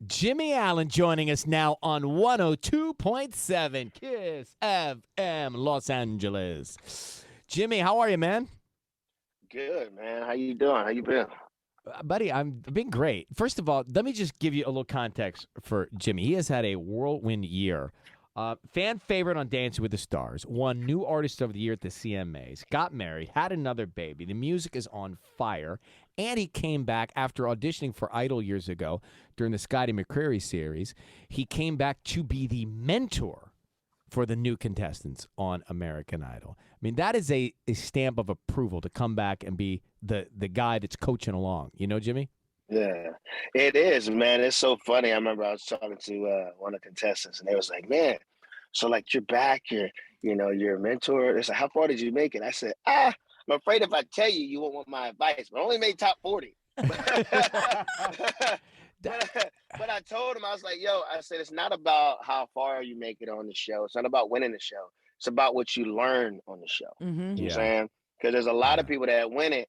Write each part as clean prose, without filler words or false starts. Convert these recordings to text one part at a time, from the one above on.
Jimmie Allen joining us now on 102.7 Kiss FM Los Angeles. Jimmie, how are you, man? Good, man. How you doing? How you been? Buddy, I've been great. First of all, let me just give you a little context for Jimmie. He has had a whirlwind year. Fan favorite on Dancing with the Stars, won New Artist of the Year at the CMAs, got married, had another baby. The music is on fire, and he came back after auditioning for Idol years ago during the Scotty McCreery series. He came back to be the mentor for the new contestants on American Idol. I mean, that is a stamp of approval to come back and be the guy that's coaching along. You know, Jimmie? Yeah, it is, man. It's so funny. I remember I was talking to one of the contestants, and they was like, "Man, so like you're back, you're a mentor." They said, "How far did you make it?" I said, I'm afraid if I tell you, you won't want my advice. But I only made top 40." But I told him, I was like, "Yo," I said, "it's not about how far you make it on the show. It's not about winning the show. It's about what you learn on the show." Mm-hmm. You know what I'm Yeah. saying? Because there's a lot of people that win it,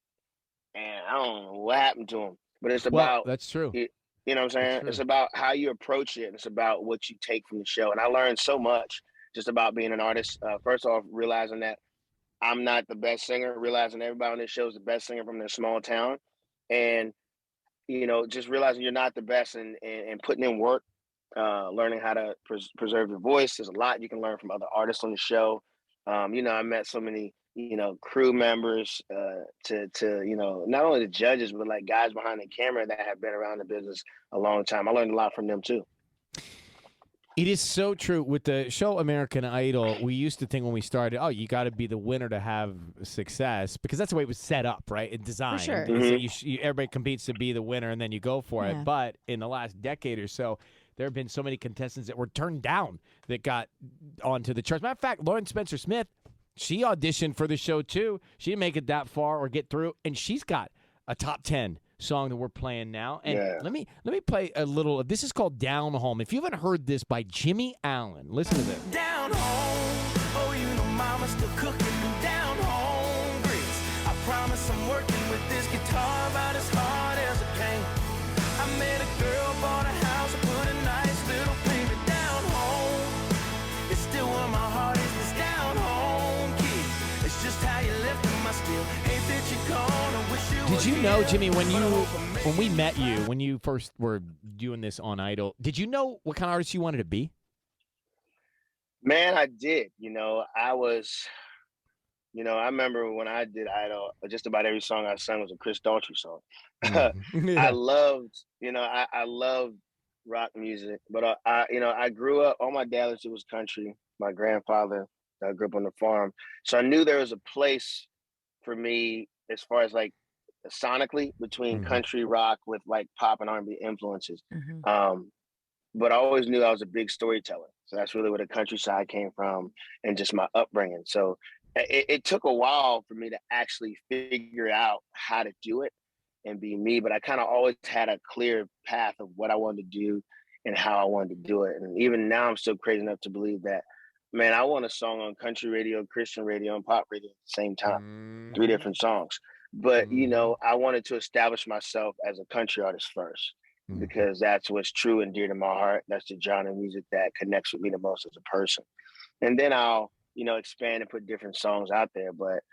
and I don't know what happened to them. But it's about, that's true. you know what I'm saying? true. It's about how you approach it. And it's about what you take from the show. And I learned so much just about being an artist. First off, realizing that I'm not the best singer, realizing everybody on this show is the best singer from their small town. And, just realizing you're not the best and putting in work, learning how to preserve your voice. There's a lot you can learn from other artists on the show. I met so many crew members, to not only the judges, but like guys behind the camera that have been around the business a long time. I learned a lot from them too. It is so true. With the show American Idol, we used to think when we started, oh, you got to be the winner to have success, because that's the way it was set up, right? It designed. For sure. Mm-hmm. Everybody competes to be the winner, and then you go for it. But in the last decade or so, there have been so many contestants that were turned down that got onto the charts. Matter of fact, Lauren Spencer Smith, she auditioned for the show too. She didn't make it that far or get through, and she's got a top 10 song that we're playing now. And let me play a little. This is called Down Home. If you haven't heard this by Jimmie Allen, listen to this. Down home, oh, mama's still cooking them down home grits. I promise I'm working with this guitar about as hard as I can. I met a girl, bought a house, I put a nice little payment down home. It's still where my heart is, this down home kid. It's just how you left them, I still hate that you're gone. I wish you Did you know, Jimmie, when we met you, when you first were doing this on Idol, did you know what kind of artist you wanted to be? Man, I did. I was, I remember when I did Idol, just about every song I sang was a Chris Daughtry song. I loved, I loved rock music, but I grew up, all my dad was country. My grandfather grew up on the farm. So I knew there was a place for me as far as like sonically between country rock with like pop and R&B influences. But I always knew I was a big storyteller. So that's really where the countryside came from and just my upbringing. So it took a while for me to actually figure out how to do it and be me. But I kind of always had a clear path of what I wanted to do and how I wanted to do it. And even now I'm still crazy enough to believe that, man, I want a song on country radio, Christian radio, and pop radio at the same time. 3 different songs. But, I wanted to establish myself as a country artist first, because that's what's true and dear to my heart. That's the genre of music that connects with me the most as a person. And then I'll, expand and put different songs out there. But,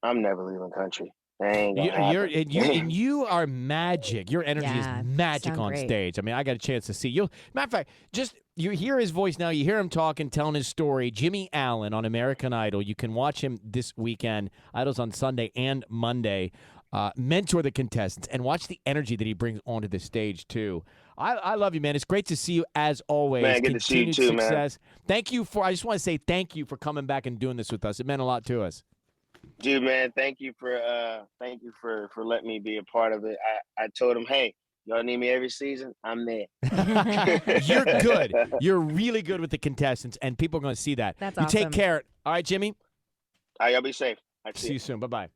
I'm never leaving country. You are magic. Your energy is magic on stage. I mean, I got a chance to see you. Matter of fact, you hear his voice now. You hear him talking, telling his story. Jimmie Allen on American Idol. You can watch him this weekend. Idol's on Sunday and Monday. Mentor the contestants and watch the energy that he brings onto the stage too. I love you, man. It's great to see you as always. Man, good to see you too, success. Man. Thank you I just want to say thank you for coming back and doing this with us. It meant a lot to us. Dude, man, thank you for letting me be a part of it. I told him, hey, y'all need me every season, I'm there. You're good. You're really good with the contestants, and people are going to see that. That's you awesome. Take care. All right, Jimmie? All right, y'all be safe. See you soon. Bye-bye.